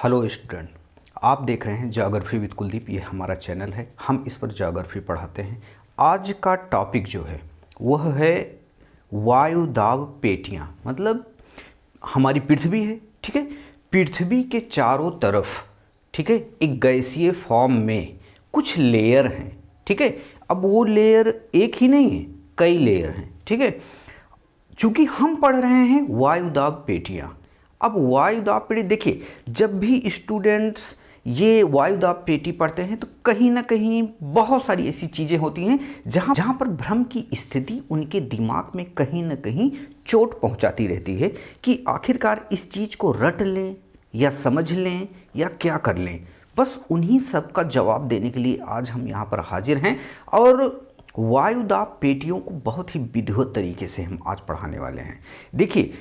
Hello student, आप देख रहे हैं ज्योग्राफी विद कुलदीप। ये हमारा चैनल है, हम इस पर ज्योग्राफी पढ़ाते हैं। आज का टॉपिक जो है वह है वायुदाब पेटियाँ। मतलब हमारी पृथ्वी है, ठीक है। पृथ्वी के चारों तरफ, ठीक है, एक गैसीय फॉर्म में कुछ लेयर हैं, ठीक है। अब वो लेयर एक ही नहीं है, कई लेयर हैं, ठीक है। चूंकि हम पढ़ रहे हैं वायुदाब पेटियाँ। अब वायुदाब पेटी देखिए, जब भी स्टूडेंट्स ये वायुदाब पेटी पढ़ते हैं तो कहीं ना कहीं बहुत सारी ऐसी चीज़ें होती हैं जहाँ पर भ्रम की स्थिति उनके दिमाग में कहीं ना कहीं चोट पहुँचाती रहती है कि आखिरकार इस चीज़ को रट लें या समझ लें या क्या कर लें। बस उन्हीं सब का जवाब देने के लिए आज हम यहाँ पर हाजिर हैं और वायुदाब पेटियों को बहुत ही विधिवत तरीके से हम आज पढ़ाने वाले हैं। देखिए,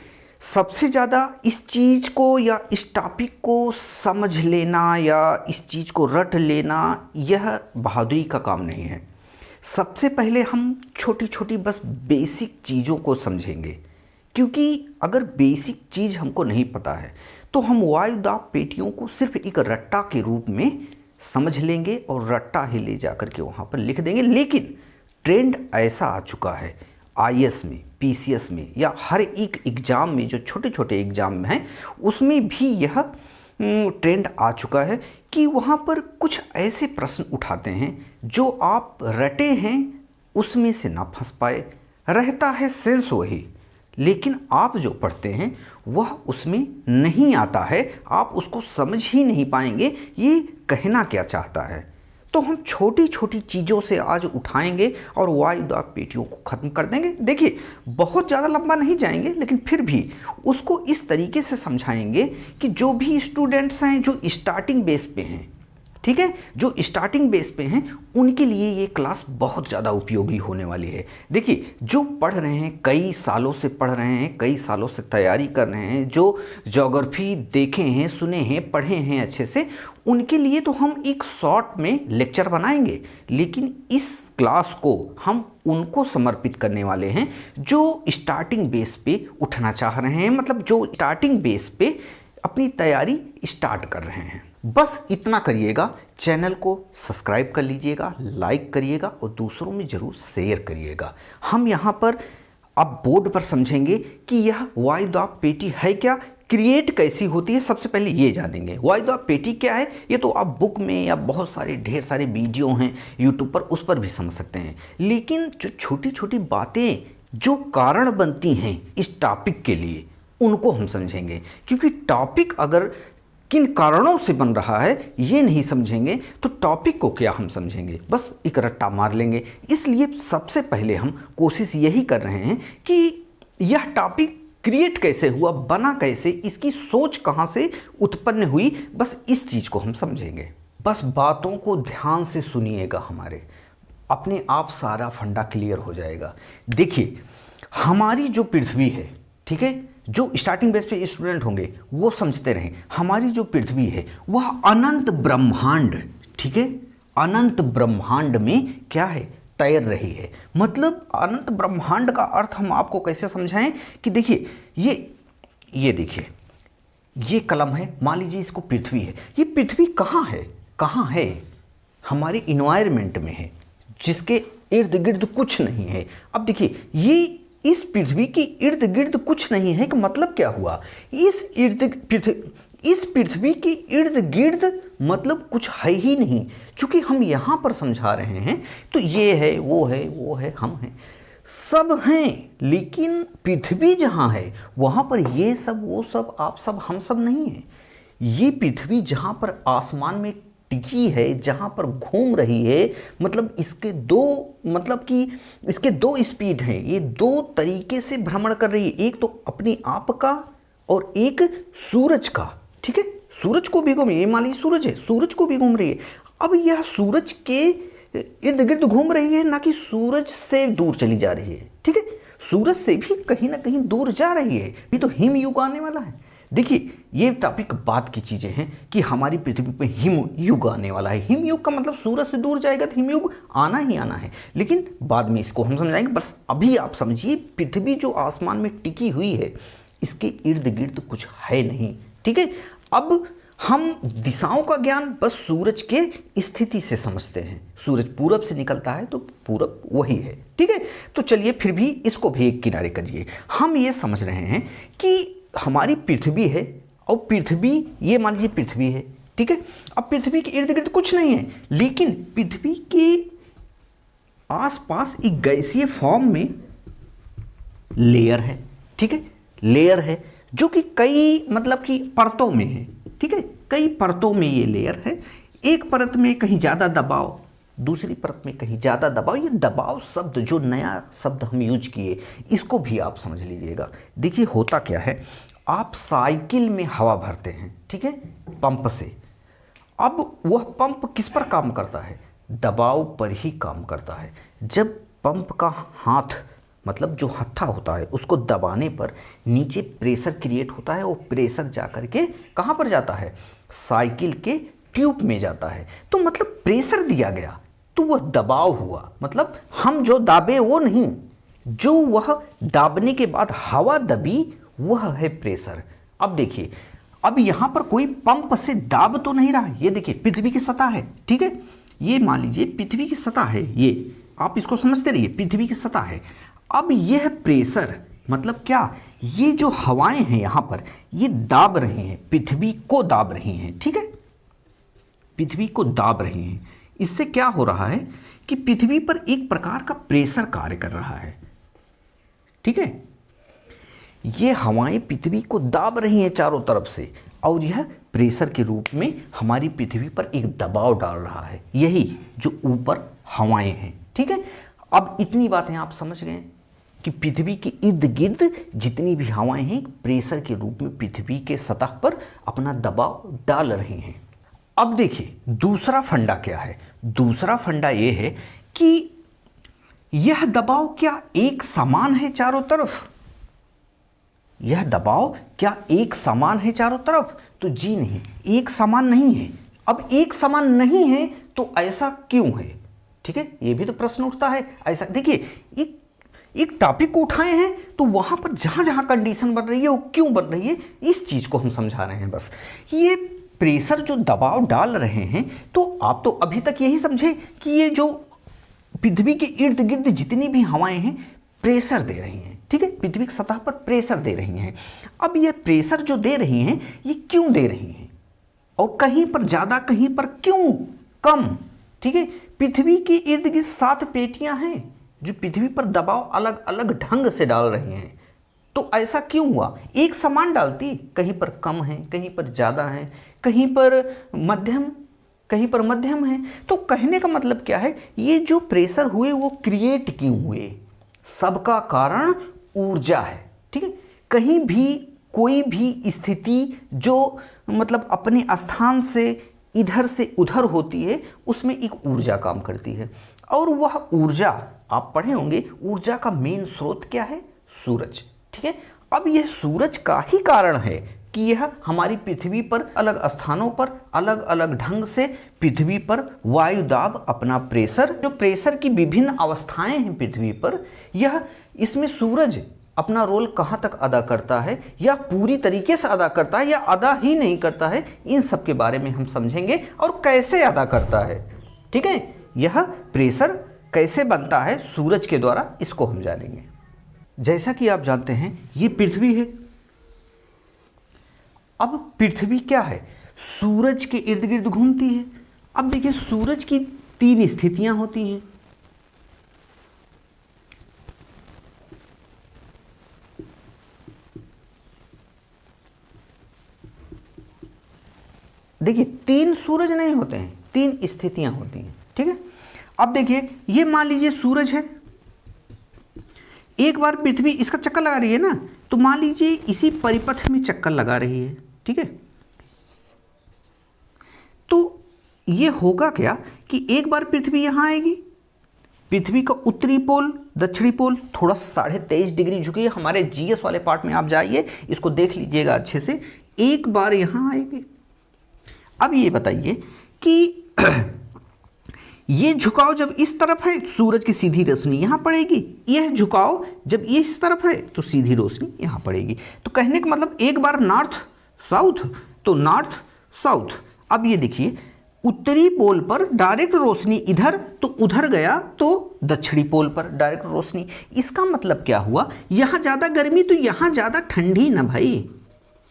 सबसे ज़्यादा इस चीज़ को या इस टॉपिक को समझ लेना या इस चीज़ को रट लेना यह बहादुरी का काम नहीं है। सबसे पहले हम छोटी छोटी बस बेसिक चीज़ों को समझेंगे, क्योंकि अगर बेसिक चीज़ हमको नहीं पता है तो हम वायुदाब पेटियों को सिर्फ एक रट्टा के रूप में समझ लेंगे और रट्टा ही ले जा कर के वहाँ पर लिख देंगे। लेकिन ट्रेंड ऐसा आ चुका है आईएएस में, पीसीएस में या हर एक एग्ज़ाम में, जो छोटे छोटे एग्ज़ाम में हैं उसमें भी यह ट्रेंड आ चुका है कि वहाँ पर कुछ ऐसे प्रश्न उठाते हैं जो आप रटे हैं उसमें से ना फंस पाए। रहता है सेंस वही, लेकिन आप जो पढ़ते हैं वह उसमें नहीं आता है, आप उसको समझ ही नहीं पाएंगे ये कहना क्या चाहता है। तो हम छोटी छोटी चीज़ों से आज उठाएंगे और वायुदाब पेटियों को ख़त्म कर देंगे। देखिए, बहुत ज़्यादा लंबा नहीं जाएंगे, लेकिन फिर भी उसको इस तरीके से समझाएंगे कि जो भी स्टूडेंट्स हैं जो स्टार्टिंग बेस पे हैं, ठीक है, जो स्टार्टिंग बेस पे हैं उनके लिए ये क्लास बहुत ज़्यादा उपयोगी होने वाली है। देखिए, जो पढ़ रहे हैं, कई सालों से पढ़ रहे हैं, कई सालों से तैयारी कर रहे हैं, जो ज्योग्राफी देखे हैं, सुने हैं, पढ़े हैं अच्छे से, उनके लिए तो हम एक शॉर्ट में लेक्चर बनाएंगे। लेकिन इस क्लास को हम उनको समर्पित करने वाले हैं जो स्टार्टिंग बेस पे उठना चाह रहे हैं, मतलब जो स्टार्टिंग बेस पे अपनी तैयारी स्टार्ट कर रहे हैं। बस इतना करिएगा, चैनल को सब्सक्राइब कर लीजिएगा, लाइक करिएगा और दूसरों में ज़रूर शेयर करिएगा। हम यहाँ पर अब बोर्ड पर समझेंगे कि यह वायुदाब पेटी है क्या, क्रिएट कैसी होती है, सबसे पहले ये जानेंगे। वायुदाब पेटी क्या है ये तो आप बुक में या बहुत सारे ढेर सारे वीडियो हैं यूट्यूब पर, उस पर भी समझ सकते हैं। लेकिन जो छोटी छोटी बातें जो कारण बनती हैं इस टॉपिक के लिए, उनको हम समझेंगे। क्योंकि टॉपिक अगर किन कारणों से बन रहा है ये नहीं समझेंगे तो टॉपिक को क्या हम समझेंगे, बस एक रट्टा मार लेंगे। इसलिए सबसे पहले हम कोशिश यही कर रहे हैं कि यह टॉपिक क्रिएट कैसे हुआ, बना कैसे, इसकी सोच कहाँ से उत्पन्न हुई, बस इस चीज़ को हम समझेंगे। बस बातों को ध्यान से सुनिएगा, हमारे अपने आप सारा फंडा क्लियर हो जाएगा। देखिए, हमारी जो पृथ्वी है, ठीक है, जो स्टार्टिंग बेस पे स्टूडेंट होंगे वो समझते रहें, हमारी जो पृथ्वी है वह अनंत ब्रह्मांड, ठीक है, अनंत ब्रह्मांड में क्या है, तैर रही है। मतलब अनंत ब्रह्मांड का अर्थ हम आपको कैसे समझाएं कि देखिए, ये देखिए, ये कलम है, मान लीजिए इसको पृथ्वी है। ये पृथ्वी कहाँ है, कहाँ है, हमारे इन्वायरमेंट में है, जिसके इर्द गिर्द कुछ नहीं है। अब देखिए, ये इस पृथ्वी के इर्द गिर्द कुछ नहीं है कि मतलब क्या हुआ, इस पृथ्वी के इर्द गिर्द मतलब कुछ है ही नहीं। चूंकि हम यहाँ पर समझा रहे हैं तो ये है, वो है, वो है, हम हैं, सब हैं। लेकिन पृथ्वी जहाँ है वहाँ पर ये सब, वो सब, आप सब, हम सब नहीं हैं। ये पृथ्वी जहाँ पर आसमान में टिकी है, जहाँ पर घूम रही है, मतलब इसके दो, मतलब कि इसके दो स्पीड हैं, ये दो तरीके से भ्रमण कर रही है। एक तो अपने आप का और एक सूरज का, ठीक है, सूरज को भी घूम, ये मान लीजिए सूरज है, सूरज को भी घूम रही है। अब यह सूरज के इर्द गिर्द घूम रही है, ना कि सूरज से दूर चली जा रही है, ठीक है, सूरज से भी कहीं ना कहीं दूर जा रही है। ये तो हिम युग आने वाला है। देखिए, ये टॉपिक बाद की चीज़ें हैं कि हमारी पृथ्वी पे हिम युग आने वाला है। हिम युग का मतलब सूरज से दूर जाएगा तो हिम युग आना ही आना है, लेकिन बाद में इसको हम समझाएंगे। बस अभी आप समझिए, पृथ्वी जो आसमान में टिकी हुई है इसके इर्द गिर्द कुछ है नहीं, ठीक है। अब हम दिशाओं का ज्ञान बस सूरज के स्थिति से समझते हैं। सूरज पूरब से निकलता है तो पूरब वही है, ठीक है। तो चलिए फिर भी इसको भी एक किनारे करिए। हम ये समझ रहे हैं कि हमारी पृथ्वी है और पृथ्वी, ये मान लीजिए पृथ्वी है, ठीक है। अब पृथ्वी के इर्द गिर्द कुछ नहीं है, लेकिन पृथ्वी के आसपास एक गैसीय फॉर्म में लेयर है, ठीक है। लेयर है जो कि कई मतलब कि परतों में है, ठीक है। कई परतों में ये लेयर है। एक परत में कहीं ज़्यादा दबाव, दूसरी परत में कहीं ज़्यादा दबाव। ये दबाव शब्द जो नया शब्द हम यूज किए, इसको भी आप समझ लीजिएगा। देखिए होता क्या है, आप साइकिल में हवा भरते हैं, ठीक है, पंप से। अब वह पंप किस पर काम करता है? दबाव पर ही काम करता है। जब पंप का हाथ मतलब जो हत्था होता है उसको दबाने पर नीचे प्रेशर क्रिएट होता है, और प्रेशर जा कर के कहाँ पर जाता है? साइकिल के ट्यूब में जाता है। तो मतलब प्रेशर दिया गया तो वह दबाव हुआ, मतलब हम जो दाबे वो नहीं, जो वह दाबने के बाद हवा दबी वह है प्रेशर। अब देखिए, अब यहाँ पर कोई पंप से दाब तो नहीं रहा। ये देखिए पृथ्वी की सतह है, ठीक है। ये मान लीजिए पृथ्वी की सतह है, ये आप इसको समझते रहिए, पृथ्वी की सतह है। अब यह प्रेशर मतलब क्या? ये जो हवाएं हैं यहाँ पर ये दाब रही हैं, पृथ्वी को दाब रही हैं, ठीक है, पृथ्वी को दाब रही हैं। इससे क्या हो रहा है कि पृथ्वी पर एक प्रकार का प्रेशर कार्य कर रहा है, ठीक है। ये हवाएं पृथ्वी को दाब रही हैं चारों तरफ से, और यह प्रेशर के रूप में हमारी पृथ्वी पर एक दबाव डाल रहा है, यही जो ऊपर हवाएं हैं, ठीक है। अब इतनी बातें आप समझ गए कि पृथ्वी के इर्द गिर्द जितनी भी हवाएं हैं प्रेशर के रूप में पृथ्वी के सतह पर अपना दबाव डाल रही हैं। अब देखिए दूसरा फंडा क्या है। दूसरा फंडा ये है कि यह दबाव क्या एक समान है चारों तरफ? यह दबाव क्या एक समान है चारों तरफ? तो जी नहीं, एक समान नहीं है। अब एक समान नहीं है तो ऐसा क्यों है, ठीक है, ये भी तो प्रश्न उठता है। ऐसा देखिए, एक टॉपिक को उठाए हैं तो वहां पर जहां जहां कंडीशन बन रही है वो क्यों बन रही है, इस चीज को हम समझा रहे हैं। बस ये प्रेशर जो दबाव डाल रहे हैं, तो आप तो अभी तक यही समझे कि ये जो पृथ्वी के इर्द गिर्द जितनी भी हवाएं हैं प्रेशर दे रही हैं, ठीक है, पृथ्वी की सतह पर प्रेशर दे रही हैं। अब ये प्रेशर जो दे रही हैं ये क्यों दे रही हैं, और कहीं पर ज़्यादा कहीं पर क्यों कम, ठीक है। पृथ्वी के इर्द गिर्द 7 पेटियां हैं जो पृथ्वी पर दबाव अलग अलग ढंग से डाल रही हैं। तो ऐसा क्यों हुआ? एक समान डालती, कहीं पर कम है, कहीं पर ज़्यादा है, कहीं पर मध्यम, कहीं पर मध्यम है। तो कहने का मतलब क्या है, ये जो प्रेशर हुए वो क्रिएट क्यों हुए? सबका कारण ऊर्जा है, ठीक है। कहीं भी कोई भी स्थिति जो मतलब अपने स्थान से इधर से उधर होती है उसमें एक ऊर्जा काम करती है, और वह ऊर्जा आप पढ़े होंगे, ऊर्जा का मेन स्रोत क्या है? सूरज, ठीक है। अब यह सूरज का ही कारण है कि यह हमारी पृथ्वी पर अलग स्थानों पर अलग अलग ढंग से पृथ्वी पर वायु दाब अपना प्रेशर, जो प्रेशर की विभिन्न अवस्थाएं हैं पृथ्वी पर, यह इसमें सूरज अपना रोल कहाँ तक अदा करता है, या पूरी तरीके से अदा करता है, या अदा ही नहीं करता है, इन सब के बारे में हम समझेंगे, और कैसे अदा करता है, ठीक है। यह प्रेशर कैसे बनता है सूरज के द्वारा, इसको हम जानेंगे। जैसा कि आप जानते हैं ये पृथ्वी है। अब पृथ्वी क्या है? सूरज के इर्द गिर्द घूमती है। अब देखिए सूरज की 3 स्थितियां होती हैं। देखिए 3 सूरज नहीं होते हैं, 3 स्थितियां होती हैं, ठीक है। अब देखिए ये मान लीजिए सूरज है, एक बार पृथ्वी इसका चक्कर लगा रही है ना, तो मान लीजिए इसी परिपथ में चक्कर लगा रही है, ठीक है। तो ये होगा क्या कि एक बार पृथ्वी यहाँ आएगी, पृथ्वी का उत्तरी पोल दक्षिणी पोल थोड़ा 23.5 डिग्री झुकी है। हमारे जीएस वाले पार्ट में आप जाइए, इसको देख लीजिएगा अच्छे से। एक बार यहाँ आएगी। अब ये बताइए कि ये झुकाव जब इस तरफ है सूरज की सीधी रोशनी यहाँ पड़ेगी, यह झुकाव जब ये इस तरफ है तो सीधी रोशनी यहाँ पड़ेगी। तो कहने का मतलब एक बार नॉर्थ साउथ, तो नॉर्थ साउथ। अब ये देखिए, उत्तरी पोल पर डायरेक्ट रोशनी इधर, तो उधर गया तो दक्षिणी पोल पर डायरेक्ट रोशनी। इसका मतलब क्या हुआ, यहाँ ज़्यादा गर्मी तो यहाँ ज़्यादा ठंडी ना भाई,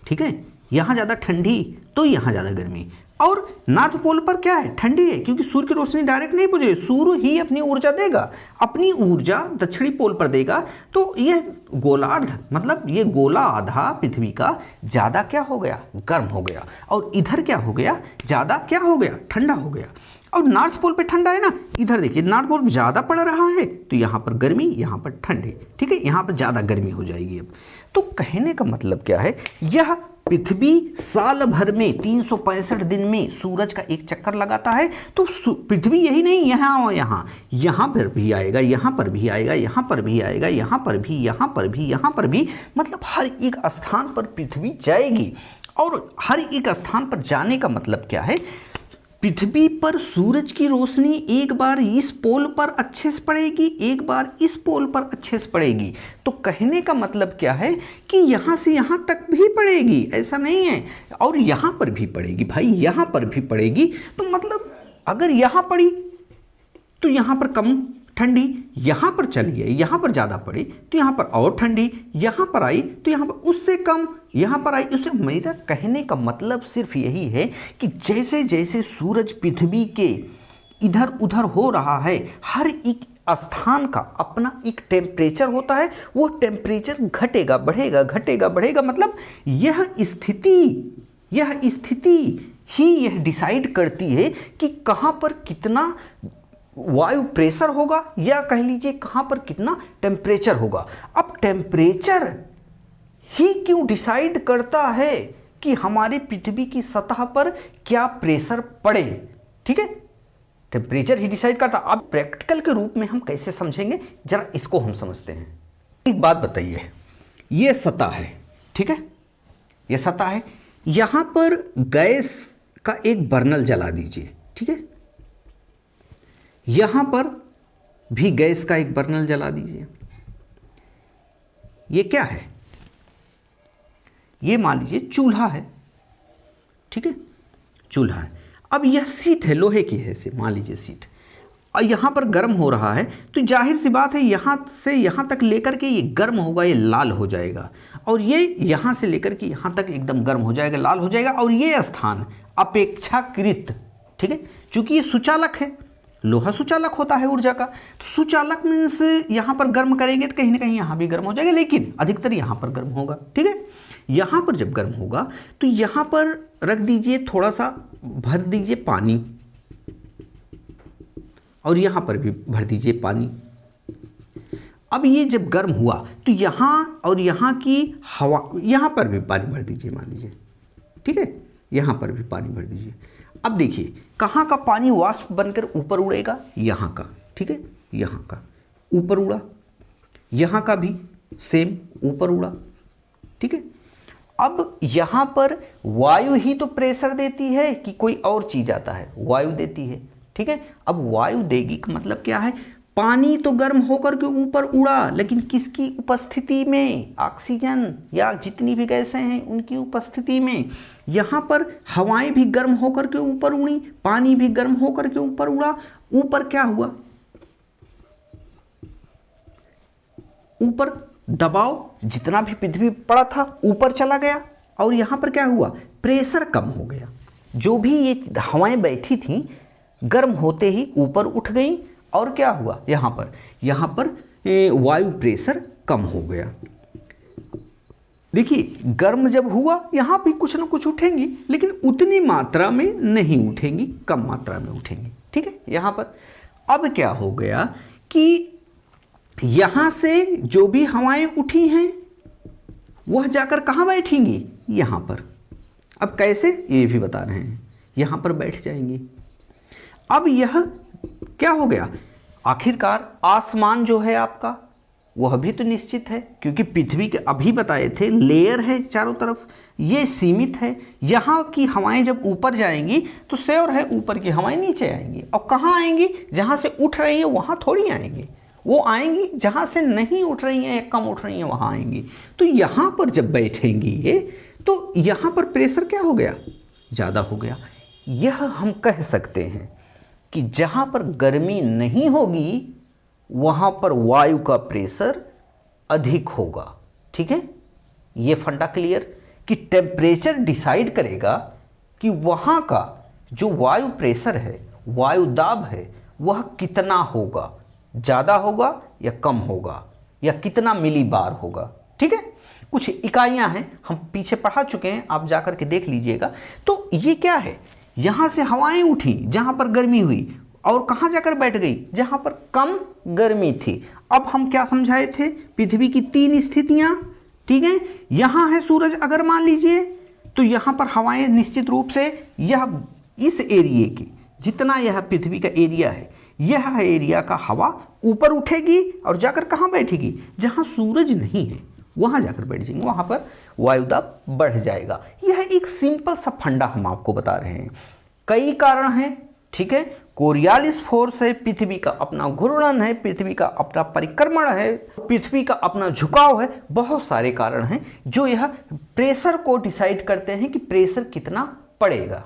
ठीक है, यहाँ ज़्यादा ठंडी तो यहाँ ज़्यादा गर्मी। और नॉर्थ पोल पर क्या है, ठंडी है, क्योंकि सूर्य की रोशनी डायरेक्ट नहीं पहुंचेगी, सूर्य ही अपनी ऊर्जा देगा, अपनी ऊर्जा दक्षिणी पोल पर देगा। तो यह गोलार्ध मतलब ये गोला आधा पृथ्वी का ज़्यादा क्या हो गया, गर्म हो गया, और इधर क्या हो गया, ज़्यादा क्या हो गया, ठंडा हो गया। और नॉर्थ पोल पे ठंडा है ना, इधर देखिए नॉर्थ पोल ज़्यादा पड़ रहा है तो यहाँ पर गर्मी, यहाँ पर ठंडी, ठीक है, यहाँ पर ज़्यादा गर्मी हो जाएगी। अब तो कहने का मतलब क्या है, यह पृथ्वी साल भर में 365 दिन में सूरज का एक चक्कर लगाता है। तो पृथ्वी यही नहीं, यहाँ पर भी आएगा, यहाँ पर भी आएगा, यहाँ पर भी आएगा, यहाँ पर भी, यहाँ पर भी, यहाँ पर भी, मतलब हर एक स्थान पर पृथ्वी जाएगी। और हर एक स्थान पर जाने का मतलब क्या है, पृथ्वी पर सूरज की रोशनी एक बार इस पोल पर अच्छे से पड़ेगी, एक बार इस पोल पर अच्छे से पड़ेगी। तो कहने का मतलब क्या है कि यहाँ से यहाँ तक भी पड़ेगी, ऐसा नहीं है, और यहाँ पर भी पड़ेगी भाई, यहाँ पर भी पड़ेगी। तो मतलब अगर यहाँ पड़ी तो यहाँ पर कम ठंडी, यहाँ पर चली गई, यहाँ पर ज़्यादा पड़ी तो यहाँ पर और ठंडी, यहाँ पर आई तो यहाँ पर उससे कम, यहाँ पर आई उससे। मेरा कहने का मतलब सिर्फ यही है कि जैसे जैसे सूरज पृथ्वी के इधर उधर हो रहा है, हर एक स्थान का अपना एक टेम्परेचर होता है, वो टेम्परेचर घटेगा बढ़ेगा, घटेगा बढ़ेगा। मतलब यह स्थिति ही यह डिसाइड करती है कि कहाँ पर कितना वायु प्रेशर होगा, या कह लीजिए कहाँ पर कितना टेम्परेचर होगा। अब टेम्परेचर ही क्यों डिसाइड करता है कि हमारे पृथ्वी की सतह पर क्या प्रेशर पड़े, ठीक है, टेम्परेचर ही डिसाइड करता। अब प्रैक्टिकल के रूप में हम कैसे समझेंगे, जरा इसको हम समझते हैं। एक बात बताइए, ये सतह है, ठीक है, ये सतह है, यहाँ पर गैस का एक बर्नल जला दीजिए, ठीक है, यहां पर भी गैस का एक बर्नल जला दीजिए। ये क्या है, ये मान लीजिए चूल्हा है, ठीक है, चूल्हा है। अब यह सीट है, लोहे की है, से मान लीजिए सीट, और यहां पर गर्म हो रहा है, तो जाहिर सी बात है यहां से यहां तक लेकर के ये गर्म होगा, ये लाल हो जाएगा, और ये यहां से लेकर के यहां तक एकदम गर्म हो जाएगा, लाल हो जाएगा। और ये स्थान अपेक्षाकृत, ठीक है, चूंकि ये सुचालक है, लोहा सुचालक होता है ऊर्जा का, तो सुचालक मीन्स यहाँ पर गर्म करेंगे तो कहीं ना कहीं यहाँ भी गर्म हो जाएगा, लेकिन अधिकतर यहाँ पर गर्म होगा, ठीक है। यहाँ पर जब गर्म होगा तो यहाँ पर रख दीजिए, थोड़ा सा भर दीजिए पानी, और यहाँ पर भी भर दीजिए पानी। अब ये जब गर्म हुआ तो यहाँ और यहाँ की हवा, यहाँ पर भी पानी भर दीजिए मान लीजिए, ठीक है, यहाँ पर भी पानी भर दीजिए। अब देखिए कहाँ का पानी वाष्प बनकर ऊपर उड़ेगा, यहाँ का, ठीक है, यहाँ का ऊपर उड़ा, यहाँ का भी सेम ऊपर उड़ा, ठीक है। अब यहाँ पर वायु ही तो प्रेशर देती है कि कोई और चीज़ आता है, वायु देती है, ठीक है। अब वायु देगी का मतलब क्या है, पानी तो गर्म होकर के ऊपर उड़ा, लेकिन किसकी उपस्थिति में, ऑक्सीजन या जितनी भी गैसें हैं उनकी उपस्थिति में। यहाँ पर हवाएं भी गर्म होकर के ऊपर उड़ी, पानी भी गर्म होकर के ऊपर उड़ा। ऊपर क्या हुआ, ऊपर दबाव जितना भी पृथ्वी पड़ा था ऊपर चला गया, और यहाँ पर क्या हुआ, प्रेशर कम हो गया। जो भी ये हवाएं बैठी थीं गर्म होते ही ऊपर उठ गई, और क्या हुआ, यहाँ पर वायु प्रेशर कम हो गया। देखिए गर्म जब हुआ यहाँ भी कुछ ना कुछ उठेंगी, लेकिन उतनी मात्रा में नहीं उठेंगी, कम मात्रा में उठेंगी, ठीक है। यहाँ पर अब क्या हो गया कि यहाँ से जो भी हवाएं उठी हैं वह जाकर कहाँ बैठेंगी, यहाँ पर। अब कैसे, ये भी बता रहे हैं, यहाँ पर बैठ जाएंगी। अब यह क्या हो गया, आखिरकार आसमान जो है आपका वह भी तो निश्चित है, क्योंकि पृथ्वी के अभी बताए थे लेयर है चारों तरफ, ये सीमित है। यहाँ की हवाएं जब ऊपर जाएंगी तो श्योर है ऊपर की हवाएं नीचे आएंगी, और कहाँ आएंगी, जहाँ से उठ रही है वहाँ थोड़ी आएंगी, वो आएंगी जहाँ से नहीं उठ रही हैं या कम उठ रही हैं वहाँ आएंगी। तो यहाँ पर जब बैठेंगी ये, तो यहाँ पर प्रेशर क्या हो गया, ज़्यादा हो गया। यह हम कह सकते हैं कि जहाँ पर गर्मी नहीं होगी वहाँ पर वायु का प्रेशर अधिक होगा। ठीक है, ये फंडा क्लियर कि टेम्परेचर डिसाइड करेगा कि वहाँ का जो वायु प्रेशर है, वायु दाब है, वह कितना होगा, ज़्यादा होगा या कम होगा, या कितना मिली बार होगा। ठीक है, कुछ इकाइयाँ हैं, हम पीछे पढ़ा चुके हैं, आप जाकर के देख लीजिएगा। तो ये क्या है, यहाँ से हवाएं उठी जहाँ पर गर्मी हुई और कहाँ जाकर बैठ गई, जहाँ पर कम गर्मी थी। अब हम क्या समझाए थे, पृथ्वी की 3 स्थितियाँ। ठीक है, यहाँ है सूरज, अगर मान लीजिए तो यहाँ पर हवाएं निश्चित रूप से यह इस एरिए की, जितना यह पृथ्वी का एरिया है, यह एरिया का हवा ऊपर उठेगी और जाकर कहाँ बैठेगी, जहाँ सूरज नहीं है वहाँ जाकर बैठ जाएंगे, वहाँ पर वायुदाब बढ़ जाएगा। यह एक सिंपल सा फंडा हम आपको बता रहे हैं। कई कारण हैं। ठीक है, कोरियालिस फोर्स है, पृथ्वी का अपना घूर्णन है, पृथ्वी का अपना परिक्रमण है, पृथ्वी का अपना झुकाव है, बहुत सारे कारण हैं जो यह प्रेशर को डिसाइड करते हैं कि प्रेशर कितना पड़ेगा।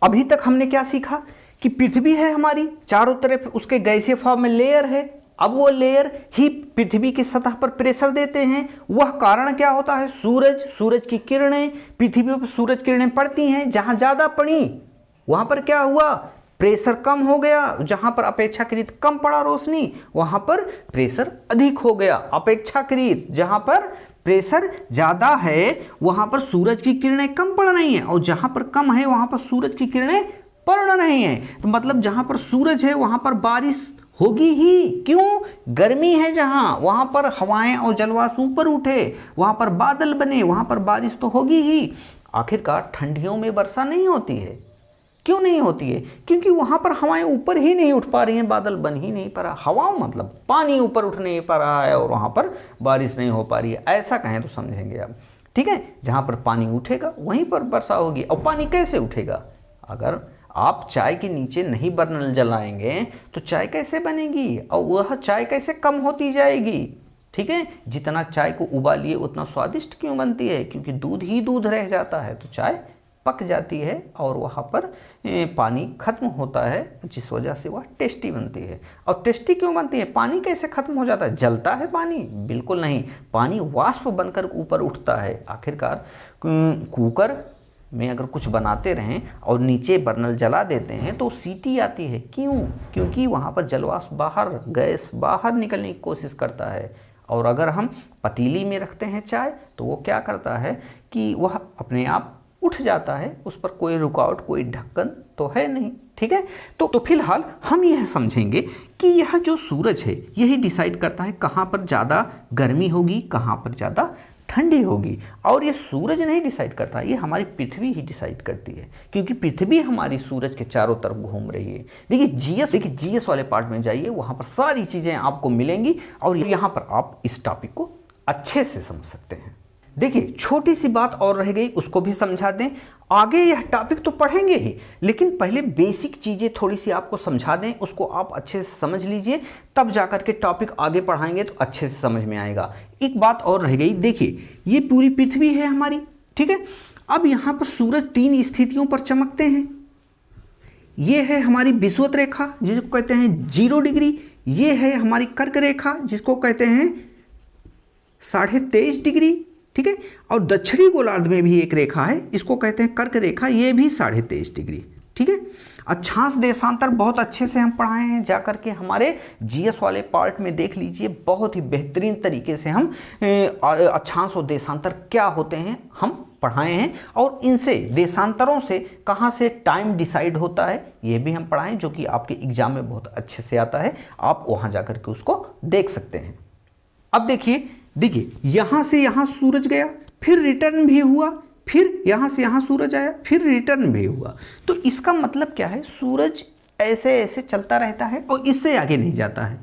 अभी तक हमने क्या सीखा कि पृथ्वी है हमारी, चारों तरफ उसके गैसीय फॉर्म में लेयर है। अब वो लेयर ही पृथ्वी की सतह पर प्रेशर देते हैं। वह कारण क्या होता है, सूरज की किरणें, पृथ्वी पर सूरज किरणें पड़ती हैं, जहां ज्यादा पड़ी वहां पर क्या हुआ, प्रेशर कम हो गया। जहां पर अपेक्षाकृत कम पड़ा रोशनी, वहां पर प्रेशर अधिक हो गया। अपेक्षाकृत जहां पर प्रेशर ज्यादा है वहां पर सूरज की किरणें कम पड़ रही हैं, और जहां पर कम है वहां पर सूरज की किरणें पड़ रही हैं। तो मतलब जहां पर सूरज है वहां पर बारिश होगी ही। क्यों, गर्मी है जहां, वहां पर हवाएं और जलवाष्प ऊपर उठे, वहां पर बादल बने, वहां पर बारिश तो होगी ही। आखिरकार ठंडियों में वर्षा नहीं होती है। क्यों नहीं होती है, क्योंकि वहां पर हवाएं ऊपर ही नहीं उठ पा रही हैं, बादल बन ही नहीं पा रहा। हवा मतलब पानी ऊपर उठ नहीं पा रहा है और वहां पर बारिश नहीं हो पा रही है, ऐसा कहें तो समझेंगे आप। ठीक है, जहां पर पानी उठेगा वहीं पर वर्षा होगी। और पानी कैसे उठेगा, अगर आप चाय के नीचे नहीं बर्नल जलाएंगे तो चाय कैसे बनेगी, और वह चाय कैसे कम होती जाएगी। ठीक है, जितना चाय को उबालिए उतना स्वादिष्ट क्यों बनती है, क्योंकि दूध ही दूध रह जाता है तो चाय पक जाती है और वहाँ पर पानी खत्म होता है, जिस वजह से वह टेस्टी बनती है। और टेस्टी क्यों बनती है, पानी कैसे खत्म हो जाता है, जलता है पानी, बिल्कुल नहीं, पानी वाष्प बनकर ऊपर उठता है। आखिरकार कुकर में अगर कुछ बनाते रहें और नीचे बर्नल जला देते हैं तो सीटी आती है। क्यों, क्योंकि वहाँ पर जलवाष्प बाहर, गैस बाहर निकलने की कोशिश करता है। और अगर हम पतीली में रखते हैं चाय तो वो क्या करता है कि वह अपने आप उठ जाता है, उस पर कोई रुकावट, कोई ढक्कन तो है नहीं। ठीक है, तो फिलहाल हम यह समझेंगे कि यह जो सूरज है यही डिसाइड करता है कहाँ पर ज़्यादा गर्मी होगी, कहाँ पर ज़्यादा ठंडी होगी। और ये सूरज नहीं डिसाइड करता, ये हमारी पृथ्वी ही डिसाइड करती है, क्योंकि पृथ्वी हमारी सूरज के चारों तरफ घूम रही है। देखिए जीएस वाले पार्ट में जाइए, वहाँ पर सारी चीज़ें आपको मिलेंगी और यहाँ पर आप इस टॉपिक को अच्छे से समझ सकते हैं। देखिए छोटी सी बात और रह गई, उसको भी समझा दें। आगे यह टॉपिक तो पढ़ेंगे ही, लेकिन पहले बेसिक चीज़ें थोड़ी सी आपको समझा दें, उसको आप अच्छे से समझ लीजिए, तब जाकर के टॉपिक आगे पढ़ाएंगे तो अच्छे से समझ में आएगा। एक बात और रह गई, देखिए ये पूरी पृथ्वी है हमारी। ठीक है, अब यहाँ पर सूरज 3 स्थितियों पर चमकते हैं। ये है हमारी विषुवत रेखा जिसको कहते हैं 0 डिग्री, ये है हमारी कर्क रेखा जिसको कहते हैं 23.5 डिग्री। ठीक है, और दक्षिणी गोलार्ध में भी एक रेखा है, इसको कहते हैं कर्क रेखा, ये भी 23.5 डिग्री। ठीक है, अक्षांश देशांतर बहुत अच्छे से हम पढ़ाए हैं, जाकर के हमारे जीएस वाले पार्ट में देख लीजिए, बहुत ही बेहतरीन तरीके से हम अक्षांश और देशांतर क्या होते हैं हम पढ़ाए हैं, और इनसे देशांतरों से कहाँ से टाइम डिसाइड होता है ये भी हम पढ़ाएं, जो कि आपके एग्जाम में बहुत अच्छे से आता है, आप वहाँ जाकर के उसको देख सकते हैं। अब देखिए यहाँ से यहाँ सूरज गया, फिर रिटर्न भी हुआ, फिर यहाँ से यहाँ सूरज आया, फिर रिटर्न भी हुआ। तो इसका मतलब क्या है, सूरज ऐसे ऐसे चलता रहता है और इससे आगे नहीं जाता है,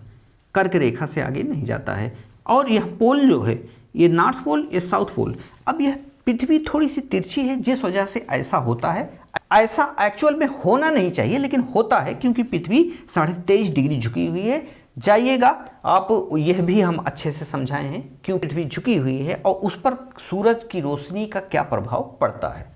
कर्क रेखा से आगे नहीं जाता है। और यह पोल जो है, ये नॉर्थ पोल, ये साउथ पोल। अब यह पृथ्वी थोड़ी सी तिरछी है, जिस वजह से ऐसा होता है। ऐसा एक्चुअल में होना नहीं चाहिए, लेकिन होता है क्योंकि पृथ्वी 23.5 डिग्री झुकी हुई है। जाइएगा आप, यह भी हम अच्छे से समझाए हैं क्यों पृथ्वी झुकी हुई है और उस पर सूरज की रोशनी का क्या प्रभाव पड़ता है।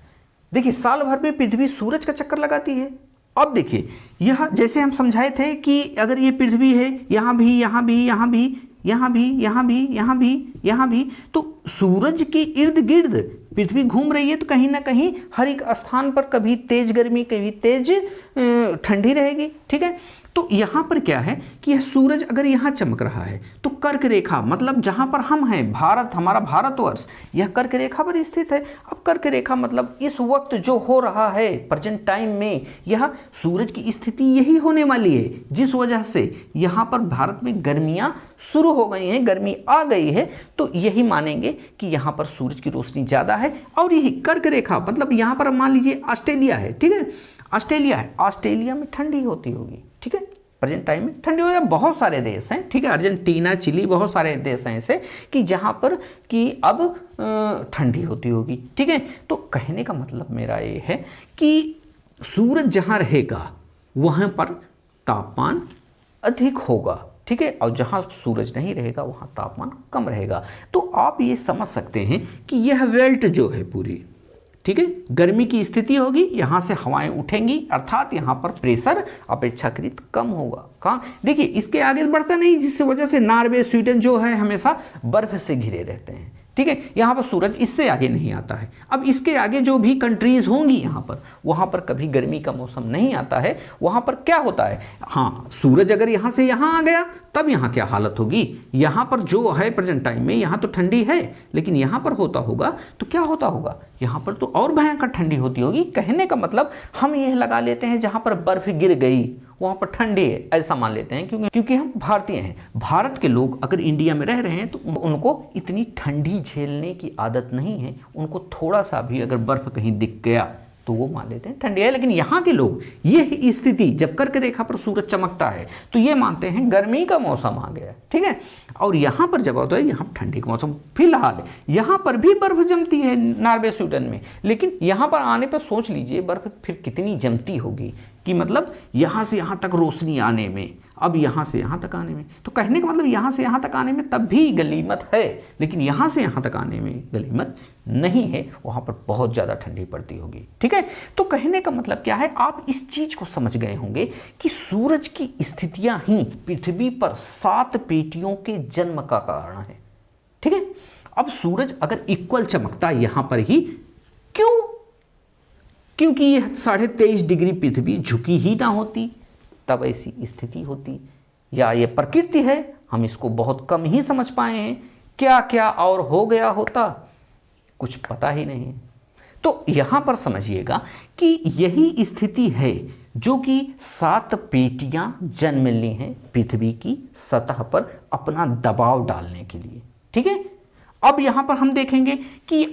देखिए साल भर में पृथ्वी सूरज का चक्कर लगाती है। अब देखिए यह जैसे हम समझाए थे कि अगर ये पृथ्वी है, यहाँ भी, यहाँ भी, यहाँ भी, यहाँ भी, यहाँ भी, यहाँ भी, यहाँ भी, तो सूरज के इर्द गिर्द पृथ्वी घूम रही है, तो कहीं ना कहीं हर एक स्थान पर कभी तेज गर्मी, कभी तेज ठंडी रहेगी। ठीक है, तो यहाँ पर क्या है कि यह सूरज अगर यहाँ चमक रहा है तो कर्क रेखा, मतलब जहाँ पर हम हैं, भारत, हमारा भारतवर्ष, यह कर्क रेखा पर स्थित है। अब कर्क रेखा मतलब इस वक्त जो हो रहा है प्रेजेंट टाइम में, यह सूरज की स्थिति यही होने वाली है, जिस वजह से यहाँ पर भारत में गर्मियाँ शुरू हो गई हैं, गर्मी आ गई है, तो यही मानेंगे कि यहाँ पर सूरज की रोशनी ज़्यादा है। और यही कर्क रेखा मतलब यहाँ पर मान लीजिए ऑस्ट्रेलिया है, ठीक है, ऑस्ट्रेलिया है, ऑस्ट्रेलिया में ठंडी होती होगी, ठीक है, प्रेजेंट टाइम में ठंडी हो जाए। बहुत सारे देश हैं, ठीक है, अर्जेंटीना, चिली, बहुत सारे देश हैं ऐसे कि जहाँ पर कि अब ठंडी होती होगी। ठीक है, तो कहने का मतलब मेरा ये है कि सूरज जहाँ रहेगा वहाँ पर तापमान अधिक होगा, ठीक है, और जहाँ सूरज नहीं रहेगा वहाँ तापमान कम रहेगा। तो आप ये समझ सकते हैं कि यह बेल्ट जो है पूरी, ठीक है, गर्मी की स्थिति होगी, यहाँ से हवाएं उठेंगी, अर्थात यहाँ पर प्रेशर अपेक्षाकृत कम होगा। कहाँ देखिए इसके आगे बढ़ता नहीं, जिस वजह से नॉर्वे, स्वीडन जो है हमेशा बर्फ से घिरे रहते हैं। ठीक है, यहाँ पर सूरज इससे आगे नहीं आता है। अब इसके आगे जो भी कंट्रीज होंगी यहाँ पर, वहाँ पर कभी गर्मी का मौसम नहीं आता है। वहाँ पर क्या होता है, हाँ, सूरज अगर यहाँ से यहाँ आ गया तब यहाँ क्या हालत होगी। यहाँ पर जो है प्रेजेंट टाइम में यहाँ तो ठंडी है, लेकिन यहाँ पर होता होगा तो क्या होता होगा, यहाँ पर तो और भयंकर ठंडी होती होगी। कहने का मतलब हम यह लगा लेते हैं जहाँ पर बर्फ गिर गई वहाँ पर ठंडी है, ऐसा मान लेते हैं, क्योंकि हम भारतीय हैं। भारत के लोग अगर इंडिया में रह रहे हैं तो उनको इतनी ठंडी झेलने की आदत नहीं है। उनको थोड़ा सा भी अगर बर्फ कहीं दिख गया तो वो मान लेते हैं ठंडी है। लेकिन यहाँ के लोग ये स्थिति जब कर्क रेखा पर सूरज चमकता है तो ये मानते हैं गर्मी का मौसम आ गया, ठीक है, और यहाँ पर जब होता है यहाँ ठंडी का मौसम। फिलहाल यहाँ पर भी बर्फ जमती है नॉर्वे, स्वीडन में, लेकिन यहाँ पर आने पर सोच लीजिए बर्फ फिर कितनी जमती होगी, कि मतलब यहाँ से यहाँ तक रोशनी आने में, अब यहाँ से यहाँ तक आने में, तो कहने का मतलब यहाँ से यहाँ तक आने में तब भी गलीमत है, लेकिन यहाँ से यहाँ तक आने में गलीमत नहीं है, वहाँ पर बहुत ज़्यादा ठंडी पड़ती होगी। ठीक है, तो कहने का मतलब क्या है, आप इस चीज़ को समझ गए होंगे कि सूरज की स्थितियाँ ही पृथ्वी पर 7 पेटियों के जन्म का कारण है। ठीक है, अब सूरज अगर इक्वल चमकता यहाँ पर ही, क्यों? क्योंकि यह 23.5 डिग्री पृथ्वी झुकी ही ना होती तब ऐसी स्थिति होती, या ये प्रकृति है, हम इसको बहुत कम ही समझ पाए हैं। क्या क्या और हो गया होता कुछ पता ही नहीं। तो यहाँ पर समझिएगा कि यही स्थिति है जो कि 7 पेटियां जन्म ली हैं पृथ्वी की सतह पर अपना दबाव डालने के लिए। ठीक है, अब यहाँ पर हम देखेंगे कि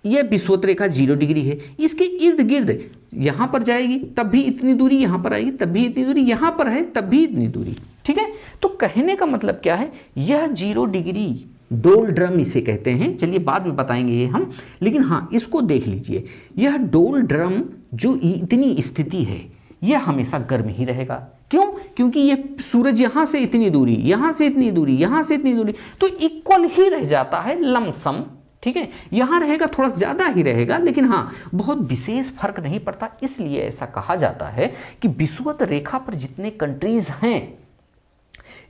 यह विषुवत रेखा 0 डिग्री है, इसके इर्द गिर्द यहाँ पर जाएगी तब भी इतनी दूरी, यहाँ पर आएगी तब भी इतनी दूरी, यहाँ पर है तब भी इतनी दूरी। ठीक है, तो कहने का मतलब क्या है, यह 0 डिग्री डोल ड्रम इसे कहते हैं, चलिए बाद में बताएंगे ये हम, लेकिन हाँ इसको देख लीजिए, यह डोल ड्रम जो इतनी स्थिति है यह हमेशा गर्म ही रहेगा। क्यों? क्योंकि यह सूरज यहाँ से इतनी दूरी, यहाँ से इतनी दूरी, यहाँ से इतनी दूरी, तो इक्वल ही रह जाता है लमसम। ठीक है, यहाँ रहेगा थोड़ा ज़्यादा ही रहेगा, लेकिन हाँ बहुत विशेष फर्क नहीं पड़ता। इसलिए ऐसा कहा जाता है कि विषुवत रेखा पर जितने कंट्रीज हैं,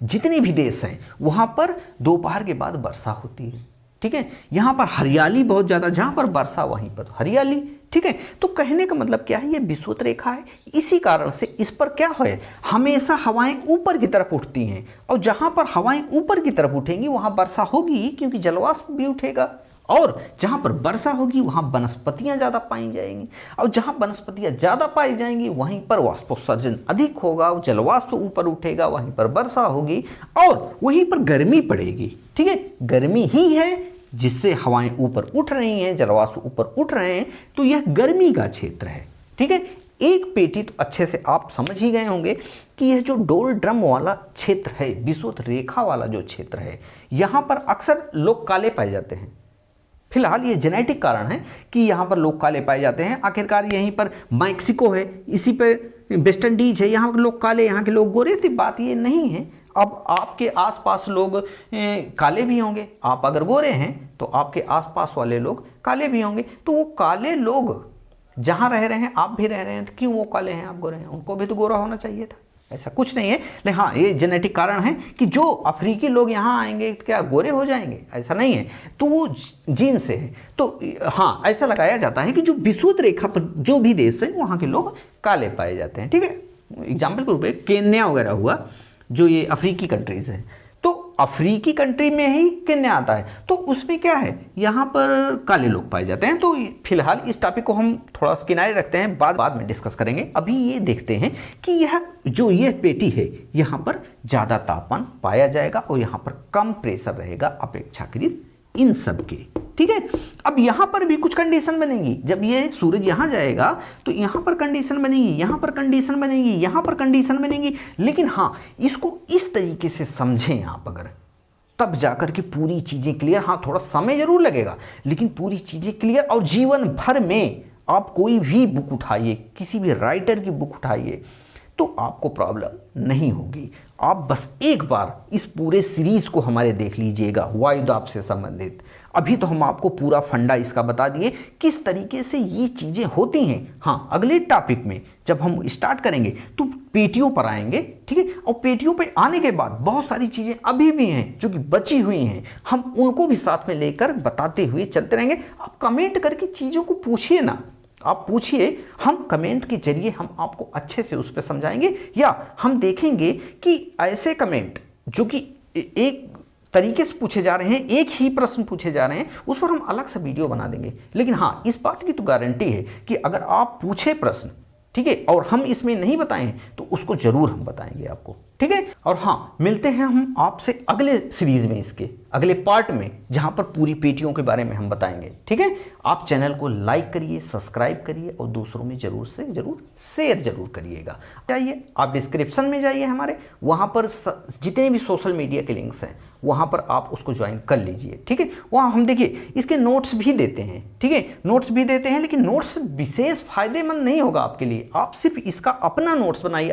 जितने भी देश हैं, वहाँ पर दोपहर के बाद वर्षा होती है। ठीक है, यहाँ पर हरियाली बहुत ज़्यादा, जहाँ पर वर्षा वहीं पर हरियाली। ठीक है, तो कहने का मतलब क्या है, ये विषुवत रेखा है, इसी कारण से इस पर क्या है, हमेशा हवाएं ऊपर की तरफ उठती हैं, और जहाँ पर हवाएं ऊपर की तरफ उठेंगी वहाँ वर्षा होगी, क्योंकि जलवाष्प भी उठेगा, और जहाँ पर वर्षा होगी वहाँ वनस्पतियाँ ज़्यादा पाई जाएंगी, और जहाँ वनस्पतियाँ ज़्यादा पाई जाएंगी वहीं पर वाष्पोत्सर्जन अधिक होगा, जलवाष्प ऊपर उठेगा, वहीं पर वर्षा होगी और वहीं पर गर्मी पड़ेगी। ठीक है, गर्मी ही है जिससे हवाएं ऊपर उठ रही हैं, जलवाष्प ऊपर उठ रहे हैं, तो यह गर्मी का क्षेत्र है। ठीक है, एक पेटी तो अच्छे से आप समझ ही गए होंगे कि यह जो डोल ड्रम वाला क्षेत्र है, विषुवत रेखा वाला जो क्षेत्र है, यहाँ पर अक्सर लोग काले पाए जाते हैं। फिलहाल ये जेनेटिक कारण है कि यहाँ पर लोग काले पाए जाते हैं। आखिरकार यहीं पर मैक्सिको है, इसी पर वेस्ट इंडीज है, यहाँ के लोग काले, यहाँ के लोग गोरे, तो बात ये नहीं है। अब आपके आसपास लोग काले भी होंगे, आप अगर गोरे हैं तो आपके आसपास वाले लोग काले भी होंगे, तो वो काले लोग जहाँ रह रहे हैं आप भी रह रहे हैं, तो क्यों वो काले हैं आप गोरे हैं? उनको भी तो गोरा होना चाहिए था। ऐसा कुछ नहीं है, लेकिन हाँ ये जेनेटिक कारण है कि जो अफ्रीकी लोग यहाँ आएंगे क्या गोरे हो जाएंगे? ऐसा नहीं है, तो वो जीन से है। तो हाँ ऐसा लगाया जाता है कि जो विषुवत रेखा पर जो भी देश है वहाँ के लोग काले पाए जाते हैं। ठीक है, एग्जाम्पल के रूप में केन्या वगैरह हुआ, जो ये अफ्रीकी कंट्रीज हैं, तो अफ्रीकी कंट्री में ही केन्या आता है, तो उसमें क्या है, यहाँ पर काले लोग पाए जाते हैं। तो फिलहाल इस टॉपिक को हम थोड़ा किनारे रखते हैं, बाद में डिस्कस करेंगे। अभी ये देखते हैं कि यह पेटी है, यहाँ पर ज़्यादा तापमान पाया जाएगा और यहाँ पर कम प्रेशर रहेगा अपेक्षाकृत इन सब के। ठीक है, अब यहाँ पर भी कुछ कंडीशन बनेगी। जब ये सूरज यहाँ जाएगा तो यहाँ पर कंडीशन बनेगी, यहाँ पर कंडीशन बनेगी, यहाँ पर कंडीशन बनेगी। लेकिन हाँ, इसको इस तरीके से समझें आप अगर, तब जाकर के पूरी चीज़ें क्लियर। हाँ थोड़ा समय जरूर लगेगा, लेकिन पूरी चीज़ें क्लियर। और जीवन भर में आप कोई भी बुक उठाइए, किसी भी राइटर की बुक उठाइए, तो आपको प्रॉब्लम नहीं होगी। आप बस एक बार इस पूरे सीरीज को हमारे देख लीजिएगा वायुदाब से संबंधित। अभी तो हम आपको पूरा फंडा इसका बता दिए किस तरीके से ये चीज़ें होती हैं। हाँ अगले टॉपिक में जब हम स्टार्ट करेंगे तो पेटियों पर आएंगे। ठीक है, और पेटियों पे आने के बाद बहुत सारी चीज़ें अभी भी हैं जो कि बची हुई हैं, हम उनको भी साथ में लेकर बताते हुए चलते रहेंगे। आप कमेंट करके चीज़ों को पूछिए ना, आप पूछिए, हम कमेंट के जरिए हम आपको अच्छे से उस पर समझाएंगे, या हम देखेंगे कि ऐसे कमेंट जो कि एक तरीके से पूछे जा रहे हैं, एक ही प्रश्न पूछे जा रहे हैं, उस पर हम अलग से वीडियो बना देंगे। लेकिन हाँ इस बात की तो गारंटी है कि अगर आप पूछे प्रश्न, ठीक है, और हम इसमें नहीं बताएं तो उसको जरूर हम बताएंगे आपको। ठीक है, और हाँ मिलते हैं हम आपसे अगले सीरीज में, इसके अगले पार्ट में, जहां पर पूरी पेटियों के बारे में हम बताएंगे। ठीक है, आप चैनल को लाइक करिए, सब्सक्राइब करिए और दूसरों में जरूर से जरूर शेयर जरूर करिएगा। जाइए आप डिस्क्रिप्शन में जाइए हमारे, वहां पर जितने भी सोशल मीडिया के लिंक्स हैं वहां पर आप उसको ज्वाइन कर लीजिए। ठीक है, वहां हम देखिए इसके नोट्स भी देते हैं। ठीक है, नोट्स भी देते हैं, लेकिन नोट्स विशेष फायदेमंद नहीं होगा आपके लिए। आप सिर्फ इसका अपना नोट्स बनाइए,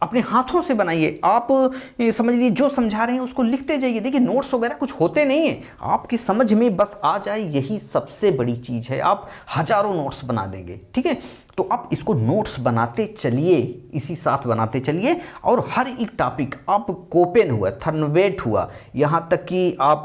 अपने हाथों से बनाइए। आप समझ लीजिए जो समझा रहे हैं उसको लिखते जाइए। देखिए नोट्स वगैरह कुछ होते नहीं है, आपकी समझ में बस आ जाए, यही सबसे बड़ी चीज़ है। आप हजारों नोट्स बना देंगे। ठीक है, तो आप इसको नोट्स बनाते चलिए, इसी साथ बनाते चलिए। और हर एक टॉपिक, आप कोपेन हुआ, थर्नवेट हुआ, यहाँ तक कि आप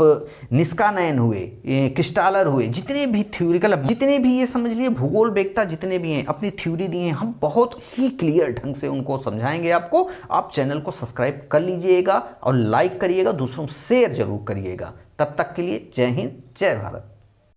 निष्कानयन हुए, क्रिस्टालर हुए, जितने भी थ्योरिकल, जितने भी ये समझ लिए भूगोल वेत्ता जितने भी हैं, अपनी थ्योरी दी हैं, हम बहुत ही क्लियर ढंग से उनको समझाएंगे आपको। आप चैनल को सब्सक्राइब कर लीजिएगा और लाइक करिएगा, दूसरों से शेयर जरूर करिएगा। तब तक के लिए जय हिंद, जय भारत।